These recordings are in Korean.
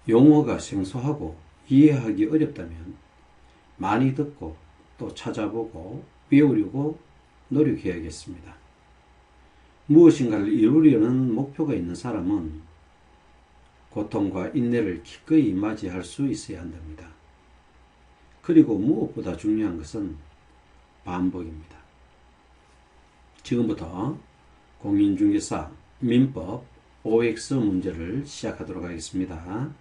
용어가 생소하고 이해하기 어렵다면 많이 듣고 또 찾아보고 외우려고 노력해야겠습니다. 무엇인가를 이루려는 목표가 있는 사람은 고통과 인내를 기꺼이 맞이할 수 있어야 한답니다. 그리고 무엇보다 중요한 것은 반복입니다. 지금부터 공인중개사 민법 OX 문제를 시작하도록 하겠습니다.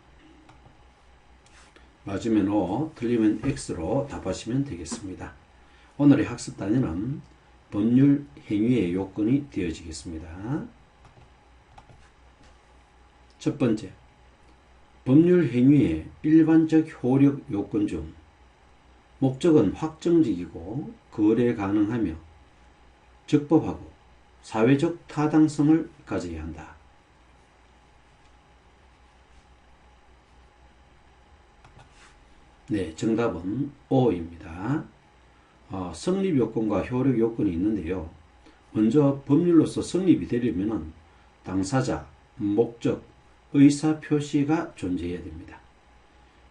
맞으면 O, 틀리면 X로 답하시면 되겠습니다. 오늘의 학습 단위는 법률 행위의 요건이 되어지겠습니다. 첫 번째, 법률 행위의 일반적 효력 요건 중 목적은 확정적이고 거래 가능하며 적법하고 사회적 타당성을 가져야 한다. 네, 정답은 O입니다. 성립 요건과 효력 요건이 있는데요. 먼저 법률로서 성립이 되려면 당사자, 목적, 의사 표시가 존재해야 됩니다.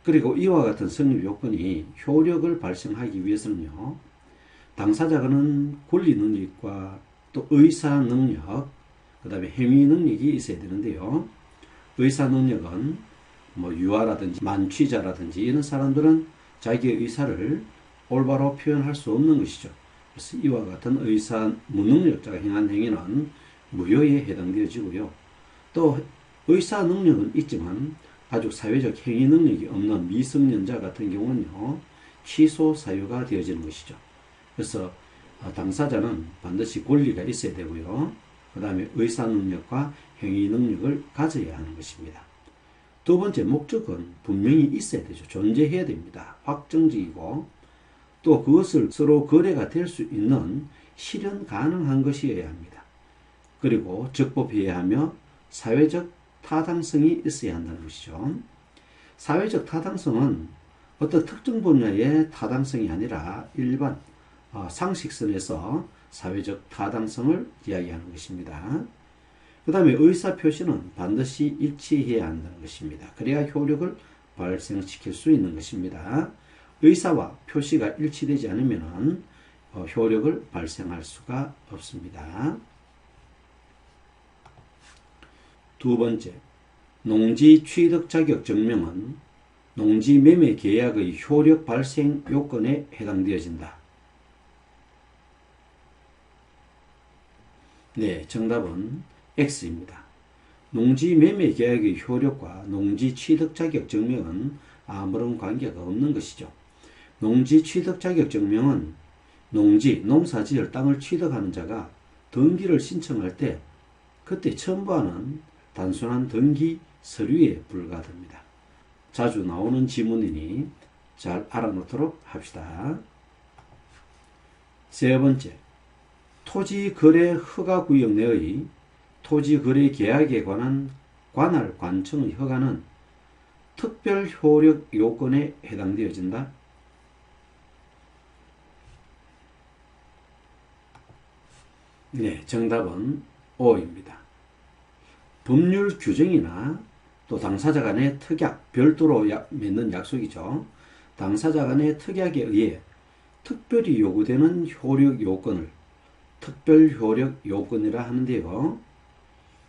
그리고 이와 같은 성립 요건이 효력을 발생하기 위해서는요, 당사자는 권리 능력과 또 의사 능력, 그 다음에 행위 능력이 있어야 되는데요. 의사 능력은 유아라든지 만취자라든지 이런 사람들은 자기의 의사를 올바로 표현할 수 없는 것이죠. 그래서 이와 같은 의사 무능력자가 행한 행위는 무효에 해당되어지고요. 또 의사 능력은 있지만 가족 사회적 행위 능력이 없는 미성년자 같은 경우는요, 취소 사유가 되어지는 것이죠. 그래서 당사자는 반드시 권리가 있어야 되고요. 그 다음에 의사 능력과 행위 능력을 가져야 하는 것입니다. 두 번째, 목적은 분명히 있어야 되죠. 존재해야 됩니다. 확정적이고 또 그것을 서로 거래가 될 수 있는 실현 가능한 것이어야 합니다. 그리고 적법해야 하며 사회적 타당성이 있어야 한다는 것이죠. 사회적 타당성은 어떤 특정 분야의 타당성이 아니라 일반 상식선에서 사회적 타당성을 이야기하는 것입니다. 그 다음에 의사표시는 반드시 일치해야 한다는 것입니다. 그래야 효력을 발생시킬 수 있는 것입니다. 의사와 표시가 일치되지 않으면 효력을 발생할 수가 없습니다. 두 번째, 농지 취득 자격 증명은 농지 매매 계약의 효력 발생 요건에 해당되어진다. 네, 정답은 X입니다. 농지 매매 계약의 효력과 농지 취득 자격 증명은 아무런 관계가 없는 것이죠. 농지 취득 자격 증명은 농지, 농사지을 땅을 취득하는 자가 등기를 신청할 때 그때 첨부하는 단순한 등기 서류에 불과합니다. 자주 나오는 지문이니 잘 알아놓도록 합시다. 세 번째, 토지거래 허가구역 내의 토지거래 계약에 관한 관할 관청의 허가는 특별 효력 요건에 해당되어진다. 네, 정답은 O입니다. 법률 규정이나 또 당사자 간의 특약, 별도로 맺는 약속이죠. 당사자 간의 특약에 의해 특별히 요구되는 효력 요건을 특별 효력 요건이라 하는데요.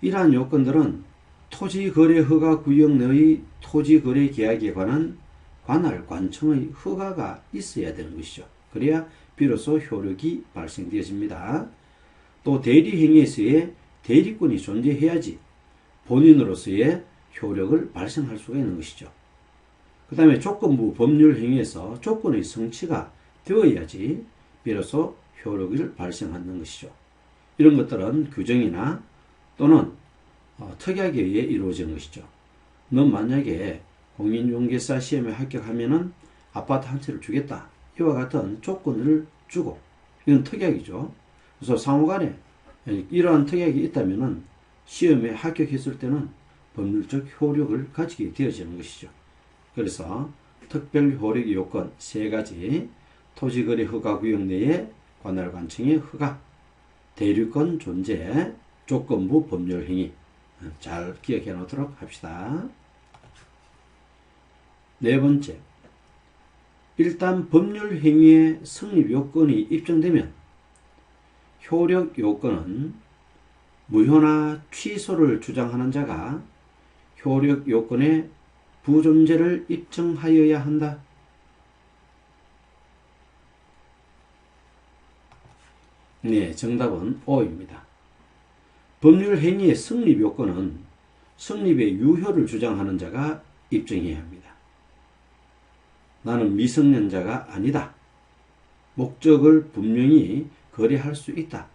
이러한 요건들은 토지거래 허가구역 내의 토지거래 계약에 관한 관할 관청의 허가가 있어야 되는 것이죠. 그래야 비로소 효력이 발생되어집니다. 또 대리행위에서의 대리권이 존재해야지 본인으로서의 효력을 발생할 수가 있는 것이죠. 그 다음에 조건부 법률행위에서 조건의 성취가 되어야지 비로소 효력을 발생하는 것이죠. 이런 것들은 규정이나 또는 특약에 의해 이루어지는 것이죠. 넌 만약에 공인중개사 시험에 합격하면은 아파트 한 채를 주겠다. 이와 같은 조건을 주고, 이건 특약이죠. 그래서 상호간에 이러한 특약이 있다면은 시험에 합격했을 때는 법률적 효력을 가지게 되어지는 것이죠. 그래서 특별 효력 요건 세 가지, 토지거래 허가구역 내에 관할관청의 허가, 대리권 존재, 조건부 법률행위 잘 기억해 놓도록 합시다. 네 번째, 일단 법률 행위의 성립 요건이 입증되면 효력 요건은 무효나 취소를 주장하는 자가 효력 요건의 부존재를 입증하여야 한다. 네, 정답은 O입니다. 법률 행위의 성립 요건은 성립의 유효를 주장하는 자가 입증해야 합니다. 나는 미성년자가 아니다. 목적을 분명히 거래할 수 있다.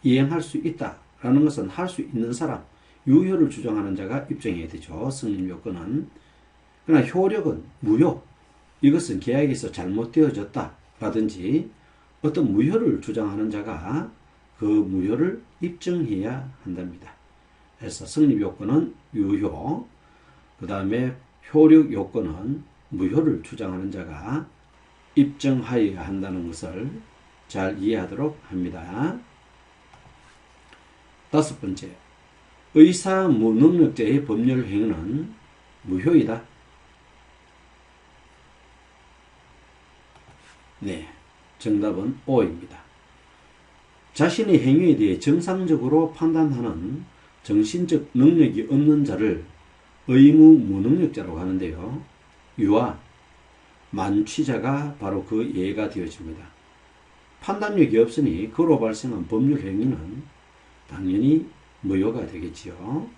이행할 수 있다. 라는 것은 할 수 있는 사람, 유효를 주장하는 자가 입증해야 되죠. 성립 요건은. 그러나 효력은 무효. 이것은 계약에서 잘못되어졌다. 라든지 어떤 무효를 주장하는 자가 그 무효를 입증해야 한답니다. 그래서 성립 요건은 유효, 그 다음에 효력 요건은 무효를 주장하는 자가 입증하여야 한다는 것을 잘 이해하도록 합니다. 다섯 번째, 의사 무능력자의 법률 행위는 무효이다. 네, 정답은 O입니다. 자신의 행위에 대해 정상적으로 판단하는 정신적 능력이 없는 자를 의무 무능력자라고 하는데요. 유아, 만취자가 바로 그 예가 되어집니다. 판단력이 없으니 그로 발생한 법률 행위는 당연히 무효가 되겠지요.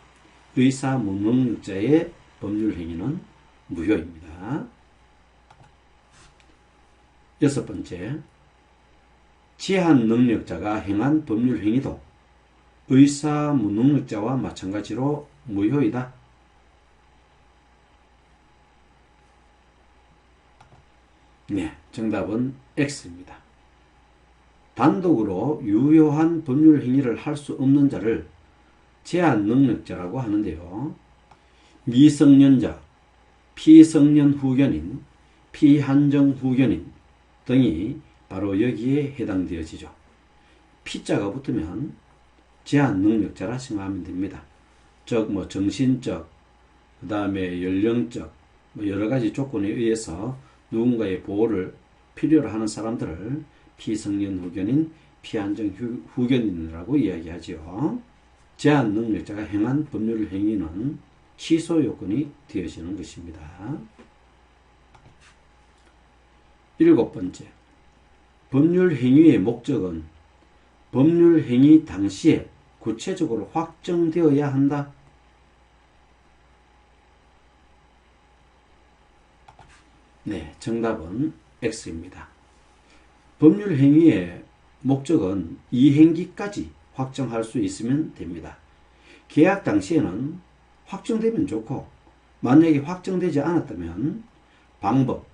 의사 무능력자의 법률 행위는 무효입니다. 여섯 번째, 제한 능력자가 행한 법률 행위도 의사 무능력자와 마찬가지로 무효이다. 네, 정답은 X입니다. 단독으로 유효한 법률 행위를 할 수 없는 자를 제한 능력자라고 하는데요. 미성년자, 피성년 후견인, 피한정 후견인 등이 바로 여기에 해당되어지죠. 피자가 붙으면 제한 능력자라 생각하면 됩니다. 즉 정신적, 그 다음에 연령적, 여러 가지 조건에 의해서 누군가의 보호를 필요로 하는 사람들을 피성년 후견인, 피한정 후견인이라고 이야기하지요. 제한 능력자가 행한 법률 행위는 취소 요건이 되어지는 것입니다. 일곱 번째, 법률 행위의 목적은 법률 행위 당시에 구체적으로 확정되어야 한다. 네, 정답은 X입니다. 법률 행위의 목적은 이행기까지 확정할 수 있으면 됩니다. 계약 당시에는 확정되면 좋고, 만약에 확정되지 않았다면 방법,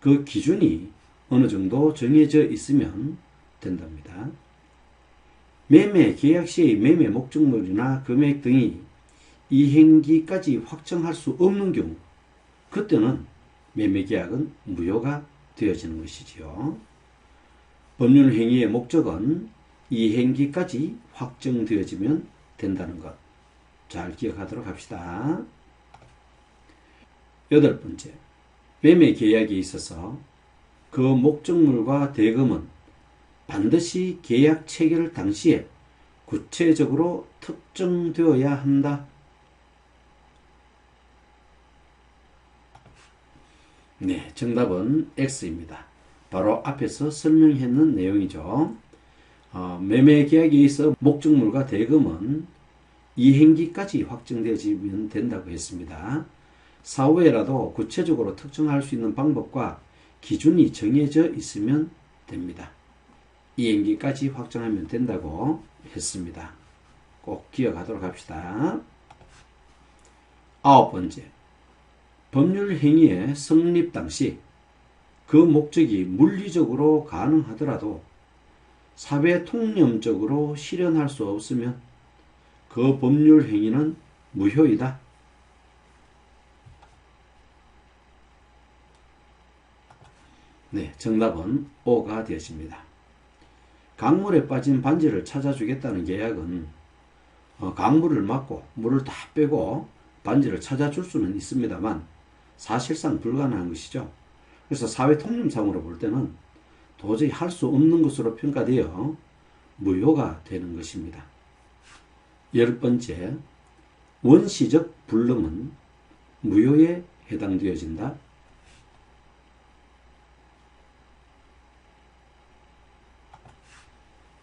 그 기준이 어느 정도 정해져 있으면 된답니다. 매매 계약 시의 매매 목적물이나 금액 등이 이행기까지 확정할 수 없는 경우, 그때는 매매 계약은 무효가 되어지는 것이지요. 법률 행위의 목적은 이행기까지 확정되어지면 된다는 것 잘 기억하도록 합시다. 여덟 번째, 매매 계약에 있어서 그 목적물과 대금은 반드시 계약 체결 당시에 구체적으로 특정되어야 한다. 네, 정답은 X입니다. 바로 앞에서 설명했는 내용이죠. 매매 계약에 있어 목적물과 대금은 이행기까지 확정되어지면 된다고 했습니다. 사후에라도 구체적으로 특정할 수 있는 방법과 기준이 정해져 있으면 됩니다. 이행기까지 확정하면 된다고 했습니다. 꼭 기억하도록 합시다. 아홉 번째, 법률 행위의 성립 당시 그 목적이 물리적으로 가능하더라도 사회 통념적으로 실현할 수 없으면 그 법률 행위는 무효이다. 네, 정답은 O가 되었습니다. 강물에 빠진 반지를 찾아주겠다는 계약은 강물을 막고 물을 다 빼고 반지를 찾아줄 수는 있습니다만 사실상 불가능한 것이죠. 그래서 사회 통념상으로 볼 때는 도저히 할 수 없는 것으로 평가되어 무효가 되는 것입니다. 10번째, 원시적 불능은 무효에 해당되어진다.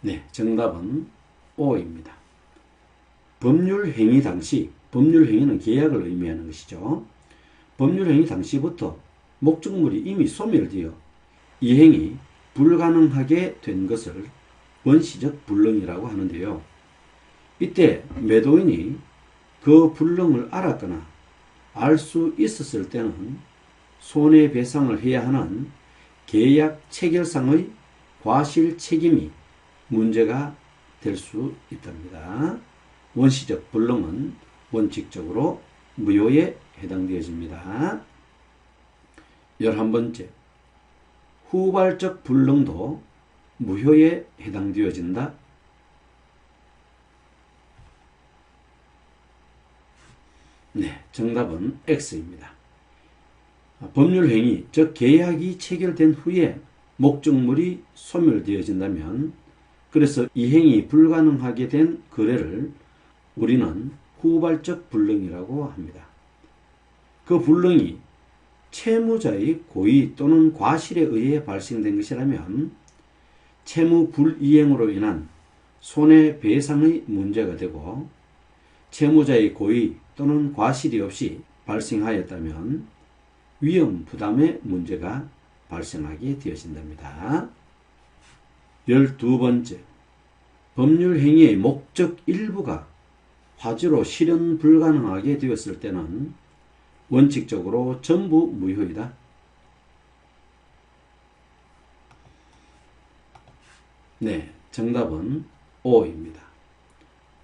네, 정답은 O입니다. 법률행위 당시, 법률행위는 계약을 의미하는 것이죠. 법률행위 당시부터 목적물이 이미 소멸되어 이행이 불가능하게 된 것을 원시적 불능이라고 하는데요. 이때 매도인이 그 불능을 알았거나 알 수 있었을 때는 손해배상을 해야 하는 계약 체결상의 과실 책임이 문제가 될 수 있답니다. 원시적 불능은 원칙적으로 무효에 해당되어집니다. 11번째, 후발적 불능도 무효에 해당되어진다. 네, 정답은 X입니다. 법률행위, 즉 계약이 체결된 후에 목적물이 소멸되어진다면, 그래서 이행이 불가능하게 된 거래를 우리는 후발적 불능이라고 합니다. 그 불능이 채무자의 고의 또는 과실에 의해 발생된 것이라면 채무 불이행으로 인한 손해배상의 문제가 되고, 채무자의 고의 또는 과실이 없이 발생하였다면 위험 부담의 문제가 발생하게 되어진답니다. 12번째, 법률행위의 목적 일부가 화지로 실현 불가능하게 되었을 때는 원칙적으로 전부 무효이다. 네, 정답은 O입니다.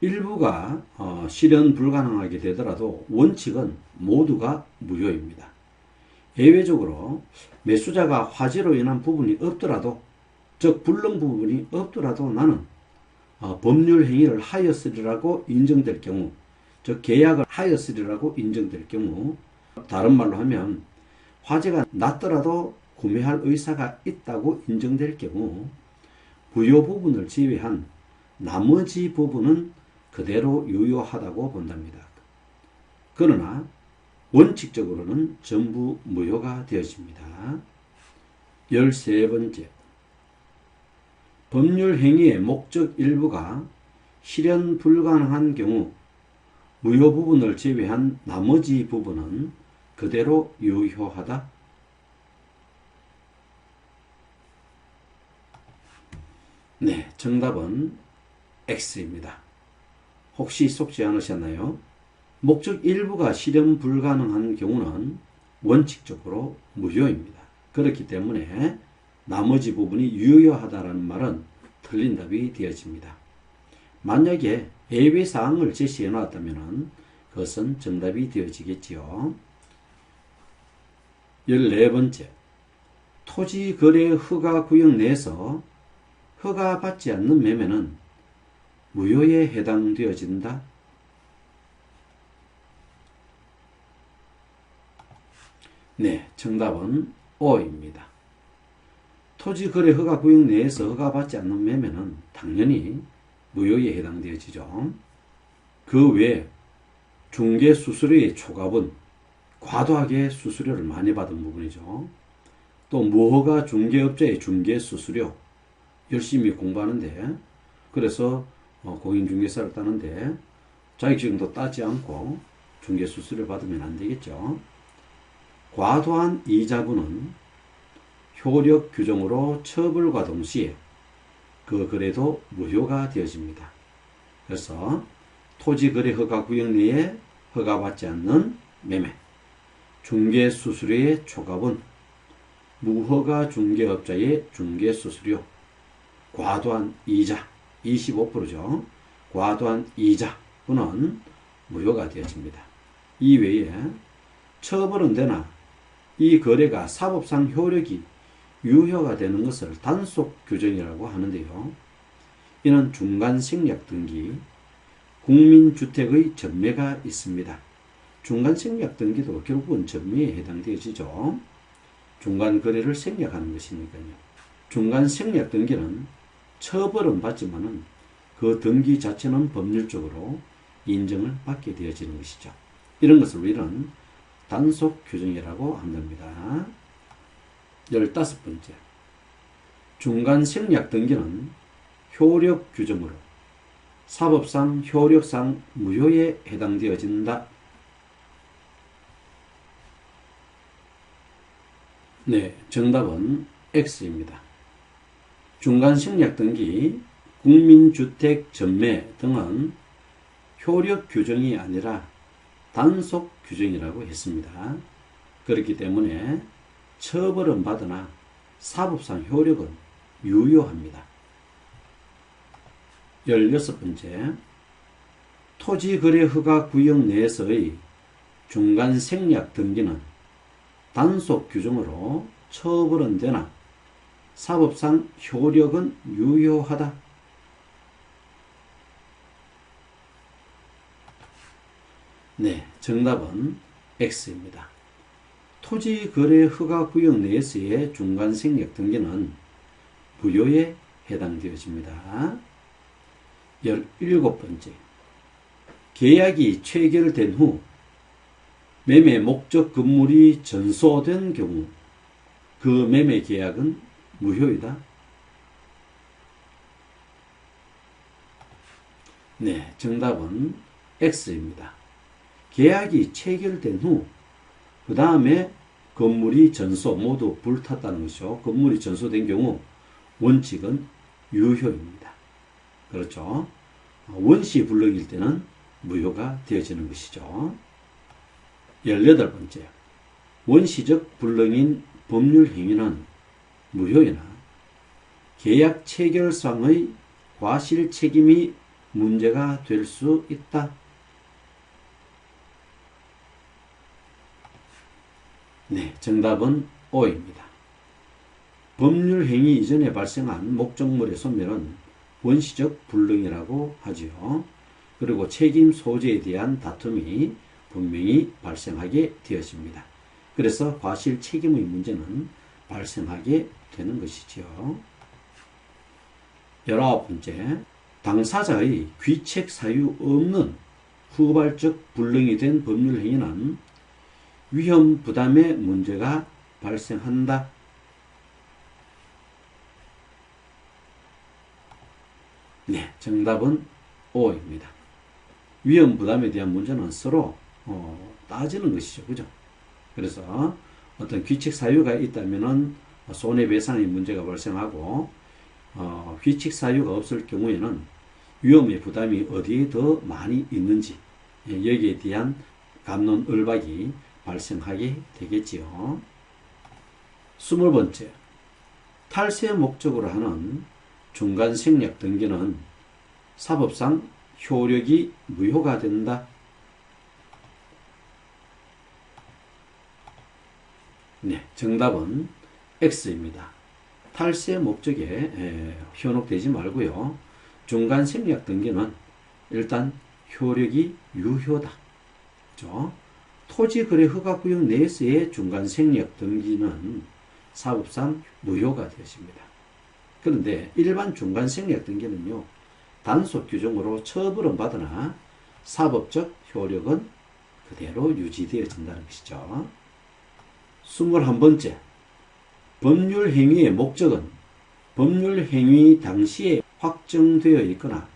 일부가 실현 불가능하게 되더라도 원칙은 모두가 무효입니다. 예외적으로 매수자가 화재로 인한 부분이 없더라도, 즉 불능 부분이 없더라도 나는 법률 행위를 하였으리라고 인정될 경우, 즉 계약을 하였으리라고 인정될 경우, 다른 말로 하면 화재가 났더라도 구매할 의사가 있다고 인정될 경우 부요 부분을 제외한 나머지 부분은 그대로 유효하다고 본답니다. 그러나 원칙적으로는 전부 무효가 되어집니다. 13번째, 법률행위의 목적 일부가 실현 불가능한 경우 무효 부분을 제외한 나머지 부분은 그대로 유효하다. 네, 정답은 X입니다. 혹시 속지 않으셨나요? 목적 일부가 실현 불가능한 경우는 원칙적으로 무효입니다. 그렇기 때문에 나머지 부분이 유효하다는 말은 틀린 답이 되어집니다. 만약에 예외사항을 제시해 놨다면 그것은 정답이 되어지겠지요. 14번째, 토지거래 허가구역 내에서 허가받지 않는 매매는 무효에 해당되어진다. 네, 정답은 O입니다. 토지거래 허가구역 내에서 허가받지 않는 매매는 당연히 무효에 해당되어지죠. 그 외에 중개수수료의 초과분, 과도하게 수수료를 많이 받은 부분이죠. 또 무허가 중개업자의 중개수수료, 열심히 공부하는데, 그래서 공인중개사를 따는데 자격증도 따지 않고 중개수수료 받으면 안 되겠죠. 과도한 이자분은 효력 규정으로 처벌과 동시에 그 거래도 무효가 되어집니다. 그래서 토지거래 허가구역 내에 허가받지 않는 매매, 중개수수료의 초과분, 무허가 중개업자의 중개수수료, 과도한 이자, 25%죠. 과도한 이자분은 무효가 되어집니다. 이외에 처벌은 되나 이 거래가 사법상 효력이 유효가 되는 것을 단속 규정이라고 하는데요. 이는 중간생략 등기, 국민주택의 전매가 있습니다. 중간 생략 등기도 결국은 전매에 해당되어지죠. 중간 거래를 생략하는 것이니까요. 중간 생략 등기는 처벌은 받지만은 그 등기 자체는 법률적으로 인정을 받게 되어지는 것이죠. 이런 것을 우리는 단속 규정이라고 한답니다. 15번째. 중간 생략 등기는 효력 규정으로 사법상 효력상 무효에 해당되어진다. 네, 정답은 X입니다. 중간 생략 등기, 국민주택 전매 등은 효력 규정이 아니라 단속 규정이라고 했습니다. 그렇기 때문에 처벌은 받으나 사법상 효력은 유효합니다. 16번째. 토지거래허가구역 내에서의 중간 생략 등기는 단속 규정으로 처벌은 되나 사법상 효력은 유효하다. 네, 정답은 X입니다. 토지거래허가구역 내에서의 중간 생략 등기는 무효에 해당되어집니다. 17번째. 계약이 체결된 후 매매 목적 건물이 전소된 경우 그 매매 계약은 무효이다. 네, 정답은 X입니다. 계약이 체결된 후 그 다음에 건물이 전소 모두 불탔다는 것이죠. 건물이 전소된 경우 원칙은 유효입니다. 그렇죠. 원시 불능일 때는 무효가 되어지는 것이죠. 18번째. 원시적 불능인 법률 행위는 무효이나 계약 체결상의 과실 책임이 문제가 될 수 있다. 네, 정답은 O입니다. 법률 행위 이전에 발생한 목적물의 소멸은 원시적 불능이라고 하지요. 그리고 책임 소재에 대한 다툼이 분명히 발생하게 되었습니다. 그래서 과실 책임의 문제는 발생하게 되는 것이죠. 19번째. 당사자의 귀책 사유 없는 후발적 불능이 된 법률 행위는 위험 부담의 문제가 발생한다. 네, 정답은 O입니다. 위험 부담에 대한 문제는 서로 따지는 것이죠. 그죠? 그래서 어떤 귀책 사유가 있다면은 손해배상의 문제가 발생하고 귀책 사유가 없을 경우에는 위험의 부담이 어디에 더 많이 있는지 여기에 대한 갑론을박이 발생하게 되겠지요. 20번째. 탈세 목적으로 하는 중간 생략 등기는 사법상 효력이 무효가 된다. 네, 정답은 X입니다. 탈세 목적에 현혹되지 말고요. 중간 생략 등기는 일단 효력이 유효다. 그렇죠? 토지거래허가구역 내에서의 중간 생략 등기는 사법상 무효가 되었습니다. 그런데 일반 중간 생략 등기는요, 단속 규정으로 처벌은 받으나 사법적 효력은 그대로 유지되어진다는 것이죠. 21번째. 법률 행위의 목적은 법률 행위 당시에 확정되어 있거나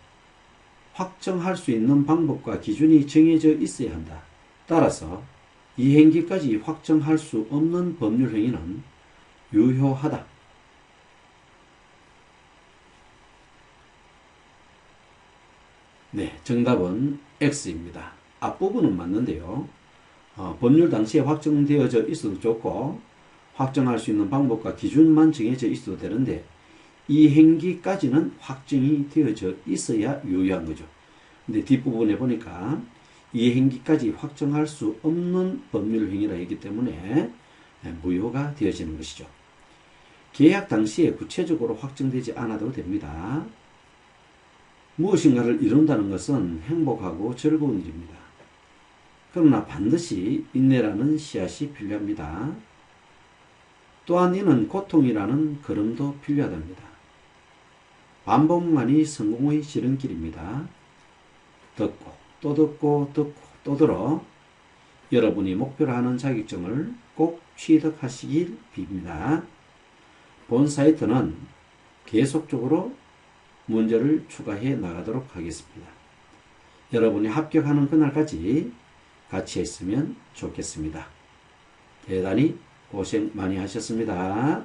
확정할 수 있는 방법과 기준이 정해져 있어야 한다. 따라서 이 행기까지 확정할 수 없는 법률 행위는 유효하다. 네, 정답은 X입니다. 앞부분은 맞는데요. 법률 당시에 확정되어져 있어도 좋고 확정할 수 있는 방법과 기준만 정해져 있어도 되는데 이 행기까지는 확정이 되어져 있어야 유효한 거죠. 근데 뒷부분에 보니까 이 행기까지 확정할 수 없는 법률 행위라 했기 때문에 무효가 되어지는 것이죠. 계약 당시에 구체적으로 확정되지 않아도 됩니다. 무엇인가를 이룬다는 것은 행복하고 즐거운 일입니다. 그러나 반드시 인내라는 씨앗이 필요합니다. 또한 이는 고통이라는 걸음도 필요하답니다. 반복만이 성공의 지름길입니다. 듣고 또 듣고 듣고 또 들어 여러분이 목표로 하는 자격증을 꼭 취득하시길 빕니다. 본 사이트는 계속적으로 문제를 추가해 나가도록 하겠습니다. 여러분이 합격하는 그날까지 같이 했으면 좋겠습니다. 대단히 고생 많이 하셨습니다.